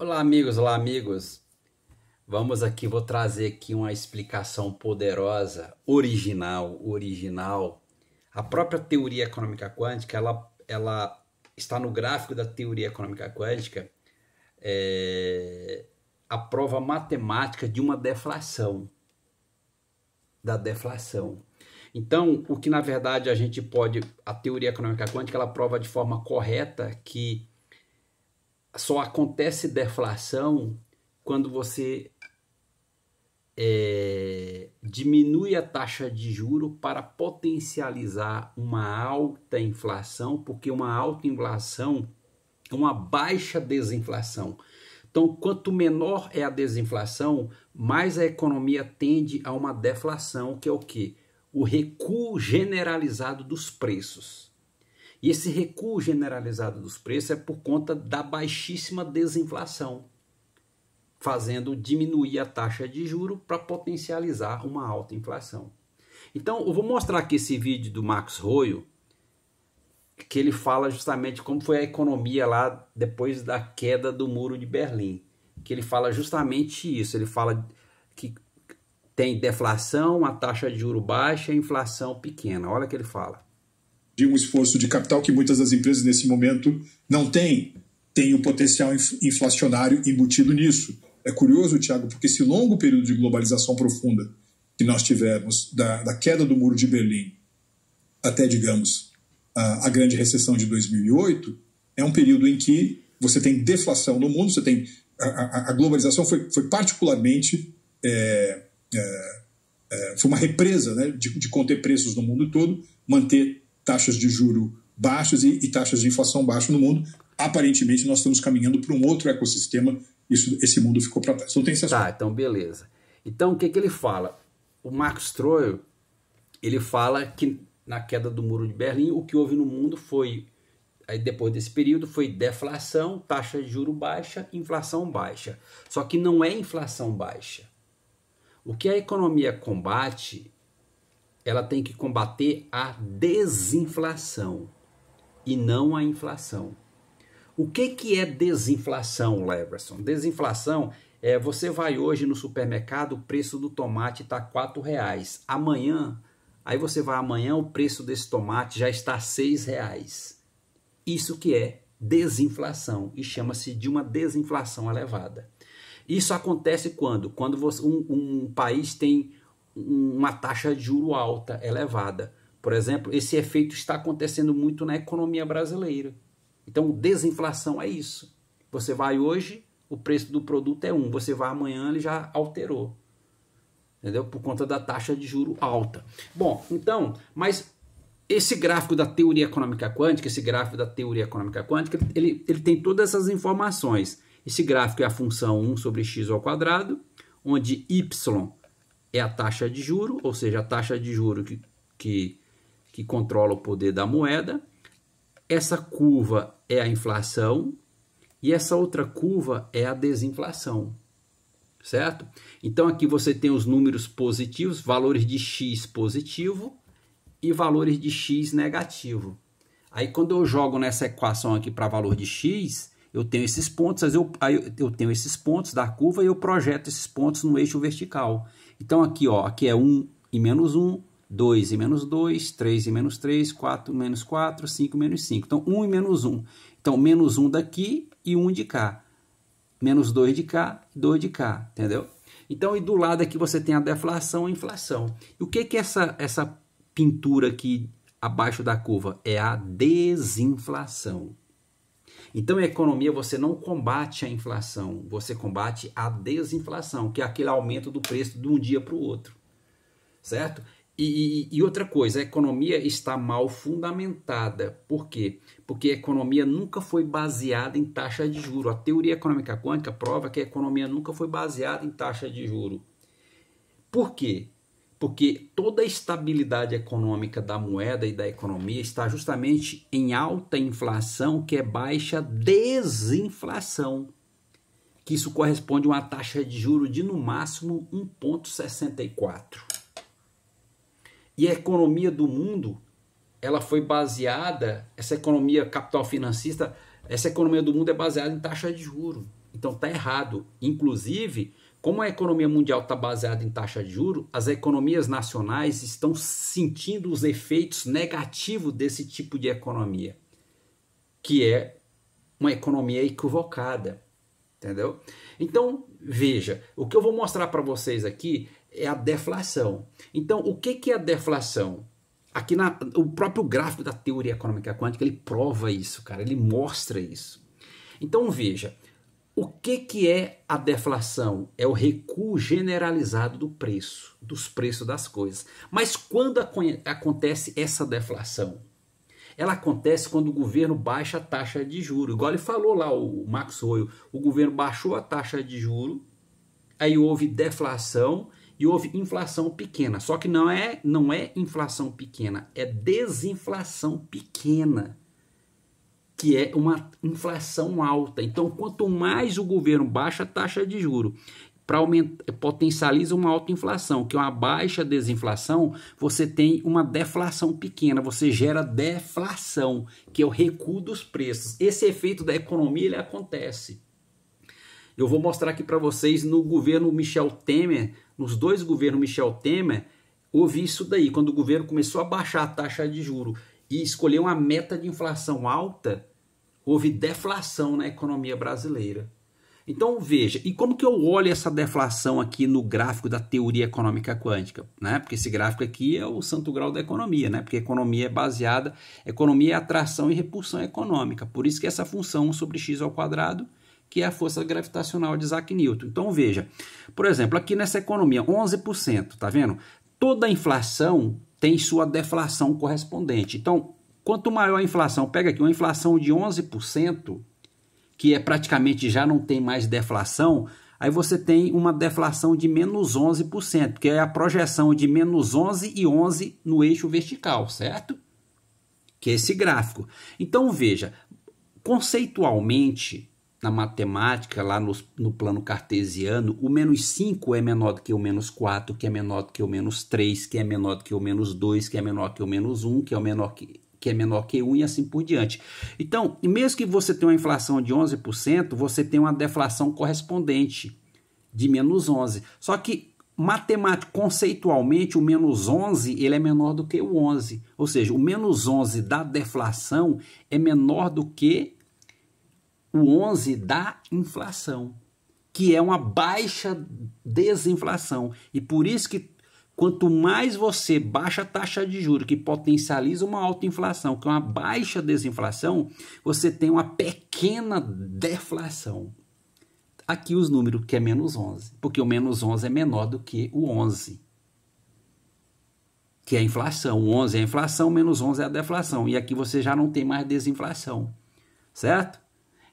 Olá amigos. Vamos aqui, vou trazer aqui uma explicação poderosa, original. A própria teoria econômica quântica, ela está no gráfico da teoria econômica quântica, a prova matemática de uma deflação, da deflação. Então, o que na verdade a teoria econômica quântica, ela prova de forma correta que só acontece deflação quando você diminui a taxa de juro para potencializar uma alta inflação, porque uma alta inflação é uma baixa desinflação. Então, quanto menor é a desinflação, mais a economia tende a uma deflação, que é o quê? O recuo generalizado dos preços. E esse recuo generalizado dos preços é por conta da baixíssima desinflação, fazendo diminuir a taxa de juro para potencializar uma alta inflação. Então, eu vou mostrar aqui esse vídeo do Max Royo, que ele fala justamente como foi a economia lá depois da queda do Muro de Berlim. Que ele fala justamente isso, ele fala que tem deflação, a taxa de juro baixa e inflação pequena. Olha o que ele fala. De um esforço de capital que muitas das empresas nesse momento não têm. Tem o potencial inflacionário embutido nisso. É curioso, Thiago, porque esse longo período de globalização profunda que nós tivemos, da queda do Muro de Berlim até, digamos, a grande recessão de 2008, é um período em que você tem deflação no mundo, você tem a globalização foi particularmente foi uma represa, né, de conter preços no mundo todo, manter taxas de juro baixas e taxas de inflação baixas no mundo. Aparentemente nós estamos caminhando para um outro ecossistema, esse mundo ficou para trás. Então tem esse Tá, então beleza. Então o que ele fala? O Max Royo, ele fala que na queda do Muro de Berlim, o que houve no mundo foi, aí depois desse período, foi deflação, taxa de juro baixa, inflação baixa. Só que não é inflação baixa. O que a economia combate, ela tem que combater a desinflação e não a inflação. O que é desinflação, Leverson? Desinflação é você vai hoje no supermercado, o preço do tomate está R$4. Amanhã, aí você vai amanhã, o preço desse tomate já está R$6. Isso que é desinflação e chama-se de uma desinflação elevada. Isso acontece quando um país tem uma taxa de juro alta, elevada. Por exemplo, esse efeito está acontecendo muito na economia brasileira. Então, desinflação é isso. Você vai hoje, o preço do produto é 1. Você vai amanhã, ele já alterou. Entendeu? Por conta da taxa de juro alta. Bom, então, mas esse gráfico da teoria econômica quântica, ele tem todas essas informações. Esse gráfico é a função 1 sobre x ao quadrado, onde y é a taxa de juro, ou seja, a taxa de juro que controla o poder da moeda. Essa curva é a inflação e essa outra curva é a desinflação, certo? Então aqui você tem os números positivos, valores de x positivo e valores de x negativo. Aí quando eu jogo nessa equação aqui para valor de x, eu tenho esses pontos, eu tenho esses pontos da curva e eu projeto esses pontos no eixo vertical. Então aqui, ó, aqui é 1 e menos 1, 2 e menos 2, 3 e menos 3, 4 e menos 4, 5 e menos 5. Então 1 e menos 1. Então menos 1 daqui e 1 de cá. Menos 2 de cá e 2 de cá, entendeu? Então e do lado aqui você tem a deflação e a inflação. E o que é essa pintura aqui abaixo da curva? É a desinflação. Então, a economia, você não combate a inflação, você combate a desinflação, que é aquele aumento do preço de um dia para o outro, certo? E outra coisa, a economia está mal fundamentada. Por quê? Porque a economia nunca foi baseada em taxa de juro. A teoria econômica quântica prova que a economia nunca foi baseada em taxa de juro. Por quê? Porque toda a estabilidade econômica da moeda e da economia está justamente em alta inflação, que é baixa desinflação, que isso corresponde a uma taxa de juros de no máximo 1,64. E a economia do mundo, ela foi baseada, essa economia capital financista, essa economia do mundo é baseada em taxa de juros. Então está errado. Inclusive, como a economia mundial está baseada em taxa de juros, as economias nacionais estão sentindo os efeitos negativos desse tipo de economia, que é uma economia equivocada, entendeu? Então, veja, o que eu vou mostrar para vocês aqui é a deflação. Então, o que é a deflação? Aqui o próprio gráfico da teoria econômica quântica, ele prova isso, cara, ele mostra isso. Então, veja, o que é a deflação? É o recuo generalizado do preço, dos preços das coisas. Mas quando acontece essa deflação? Ela acontece quando o governo baixa a taxa de juros. Igual ele falou lá, o Maxwell, o governo baixou a taxa de juros, aí houve deflação e houve inflação pequena. Só que não é inflação pequena, é desinflação pequena, que é uma inflação alta. Então, quanto mais o governo baixa a taxa de juros, potencializa uma alta inflação, que é uma baixa desinflação, você tem uma deflação pequena, você gera deflação, que é o recuo dos preços. Esse efeito da economia, ele acontece. Eu vou mostrar aqui para vocês no governo Michel Temer, nos dois governos Michel Temer, houve isso daí, quando o governo começou a baixar a taxa de juros e escolheu uma meta de inflação alta, houve deflação na economia brasileira. Então veja, e como que eu olho essa deflação aqui no gráfico da teoria econômica quântica, né? Porque esse gráfico aqui é o santo grau da economia, né? Porque a economia é baseada, economia é atração e repulsão econômica, por isso que essa função 1 sobre x ao quadrado, que é a força gravitacional de Isaac Newton. Então veja, por exemplo, aqui nessa economia, 11%, tá vendo? Toda inflação tem sua deflação correspondente. Então, quanto maior a inflação, pega aqui uma inflação de 11%, que é praticamente já não tem mais deflação, aí você tem uma deflação de menos 11%, que é a projeção de menos 11 e 11 no eixo vertical, certo? Que é esse gráfico. Então veja, conceitualmente, na matemática, lá no plano cartesiano, o menos 5 é menor do que o menos 4, que é menor do que o menos 3, que é menor do que o menos 2, que é menor que o menos 1, que é menor que 1 e assim por diante. Então, mesmo que você tenha uma inflação de 11%, você tem uma deflação correspondente de menos 11. Só que, conceitualmente, o menos 11 ele é menor do que o 11. Ou seja, o menos 11 da deflação é menor do que o 11 da inflação, que é uma baixa desinflação. E por isso que quanto mais você baixa a taxa de juros, que potencializa uma alta inflação, que é uma baixa desinflação, você tem uma pequena deflação. Aqui os números, que é menos 11, porque o menos 11 é menor do que o 11, que é a inflação. O 11 é a inflação, o menos 11 é a deflação. E aqui você já não tem mais desinflação, certo?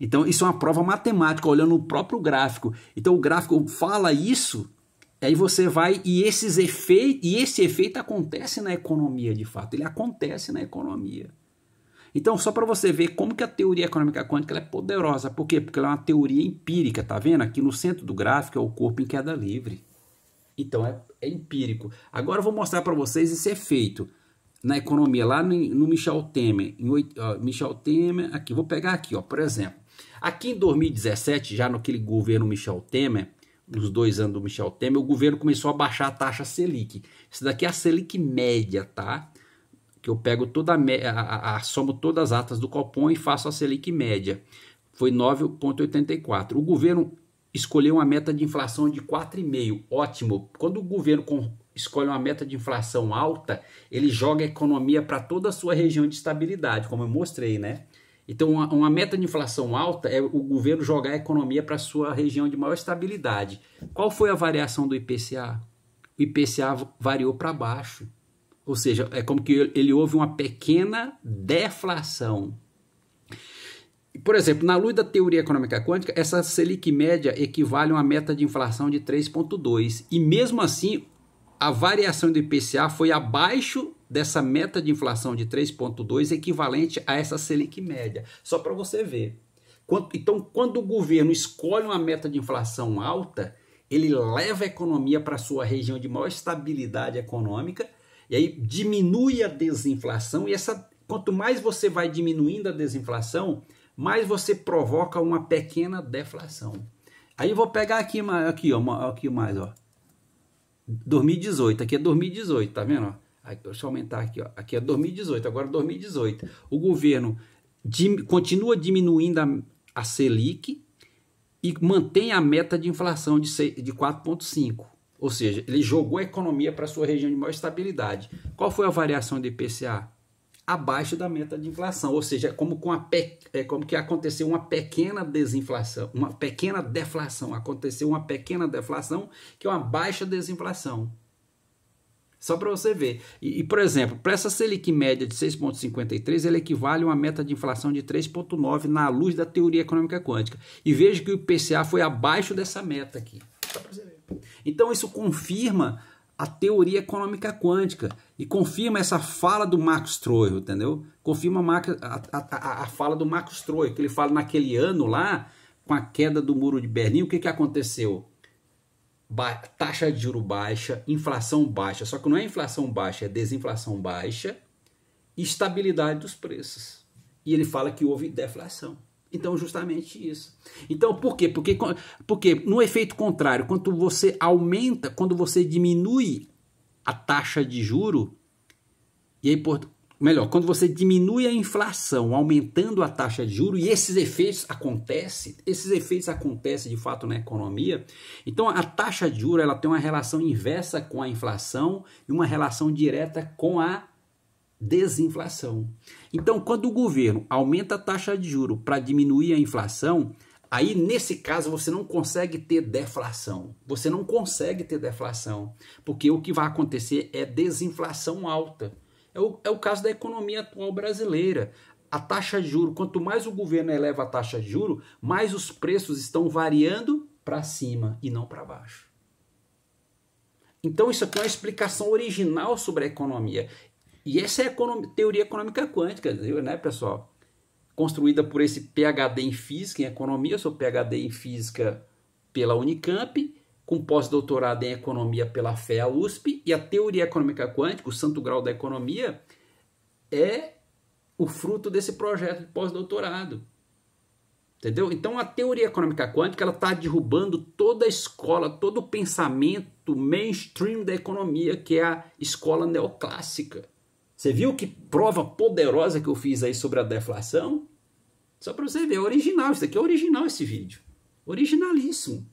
Então, isso é uma prova matemática, olhando o próprio gráfico. Então, o gráfico fala isso, aí você vai, e esse efeito acontece na economia, de fato. Ele acontece na economia. Então, só para você ver como que a teoria econômica quântica ela é poderosa. Por quê? Porque ela é uma teoria empírica, tá vendo? Aqui no centro do gráfico é o corpo em queda livre. Então, é empírico. Agora eu vou mostrar para vocês esse efeito na economia, lá no Michel Temer. Michel Temer, aqui, vou pegar aqui, ó, por exemplo. Aqui em 2017, já naquele governo Michel Temer, nos 2 anos do Michel Temer, o governo começou a baixar a taxa Selic. Isso daqui é a Selic média, tá? Que eu pego somo todas as atas do Copom e faço a Selic média. Foi 9,84. O governo escolheu uma meta de inflação de 4,5. Ótimo. Quando o governo escolhe uma meta de inflação alta, ele joga a economia para toda a sua região de estabilidade, como eu mostrei, né? Então, uma meta de inflação alta é o governo jogar a economia para a sua região de maior estabilidade. Qual foi a variação do IPCA? O IPCA variou para baixo. Ou seja, é como que ele houve uma pequena deflação. Por exemplo, na luz da teoria econômica quântica, essa Selic média equivale a uma meta de inflação de 3,2. E mesmo assim, a variação do IPCA foi abaixo dessa meta de inflação de 3,2, equivalente a essa Selic média. Só para você ver. Então, quando o governo escolhe uma meta de inflação alta, ele leva a economia para a sua região de maior estabilidade econômica, e aí diminui a desinflação, e quanto mais você vai diminuindo a desinflação, mais você provoca uma pequena deflação. Aí eu vou pegar aqui mais, ó. 2018, aqui é 2018, tá vendo? Deixa eu aumentar aqui, ó. Aqui é 2018, agora 2018. O governo continua diminuindo a Selic e mantém a meta de inflação de 4,5%. Ou seja, ele jogou a economia para a sua região de maior estabilidade. Qual foi a variação do IPCA? Abaixo da meta de inflação, ou seja, como que aconteceu uma pequena desinflação, uma pequena deflação, aconteceu uma pequena deflação que é uma baixa desinflação. Só para você ver. Por exemplo, para essa Selic média de 6,53, ela equivale a uma meta de inflação de 3,9 na luz da teoria econômica quântica. E veja que o IPCA foi abaixo dessa meta aqui. Só para você ver. Então isso confirma a teoria econômica quântica e confirma essa fala do Marcos Troio, entendeu? Confirma a fala do Marcos Troio, que ele fala naquele ano lá, com a queda do Muro de Berlim, o que aconteceu? Taxa de juro baixa, inflação baixa, só que não é inflação baixa, é desinflação baixa e estabilidade dos preços. E ele fala que houve deflação. Então, justamente isso. Então, por quê? Porque no efeito contrário, quando você aumenta, quando você diminui a taxa de juro, e aí, quando você diminui a inflação, aumentando a taxa de juro, e esses efeitos acontecem de fato na economia. Então, a taxa de juro ela tem uma relação inversa com a inflação e uma relação direta com a desinflação. Então, quando o governo aumenta a taxa de juro para diminuir a inflação, aí nesse caso você não consegue ter deflação. Você não consegue ter deflação, porque o que vai acontecer é desinflação alta. É o caso da economia atual brasileira. A taxa de juro, quanto mais o governo eleva a taxa de juro, mais os preços estão variando para cima e não para baixo. Então isso aqui é uma explicação original sobre a economia. E essa é a teoria econômica quântica, né, pessoal? Construída por esse PhD em Física, em Economia. Eu sou PhD em Física pela Unicamp, com pós-doutorado em Economia pela FEA USP. E a teoria econômica quântica, o santo grau da economia, é o fruto desse projeto de pós-doutorado. Entendeu? Então, a teoria econômica quântica está derrubando toda a escola, todo o pensamento mainstream da economia, que é a escola neoclássica. Você viu que prova poderosa que eu fiz aí sobre a deflação? Só para você ver, é original. Isso aqui é original, esse vídeo. Originalíssimo.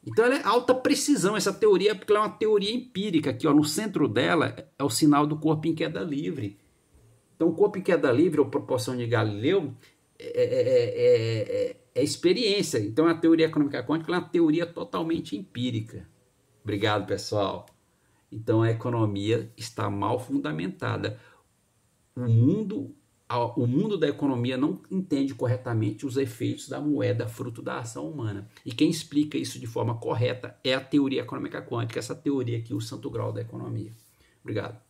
Então ela é alta precisão, essa teoria, porque ela é uma teoria empírica. Aqui, ó, no centro dela é o sinal do corpo em queda livre. Então o corpo em queda livre, ou proporção de Galileu, é experiência. Então a teoria econômica quântica é uma teoria totalmente empírica. Obrigado, pessoal. Então a economia está mal fundamentada. O mundo da economia não entende corretamente os efeitos da moeda fruto da ação humana. E quem explica isso de forma correta é a teoria econômica quântica, essa teoria aqui, o santo grau da economia. Obrigado.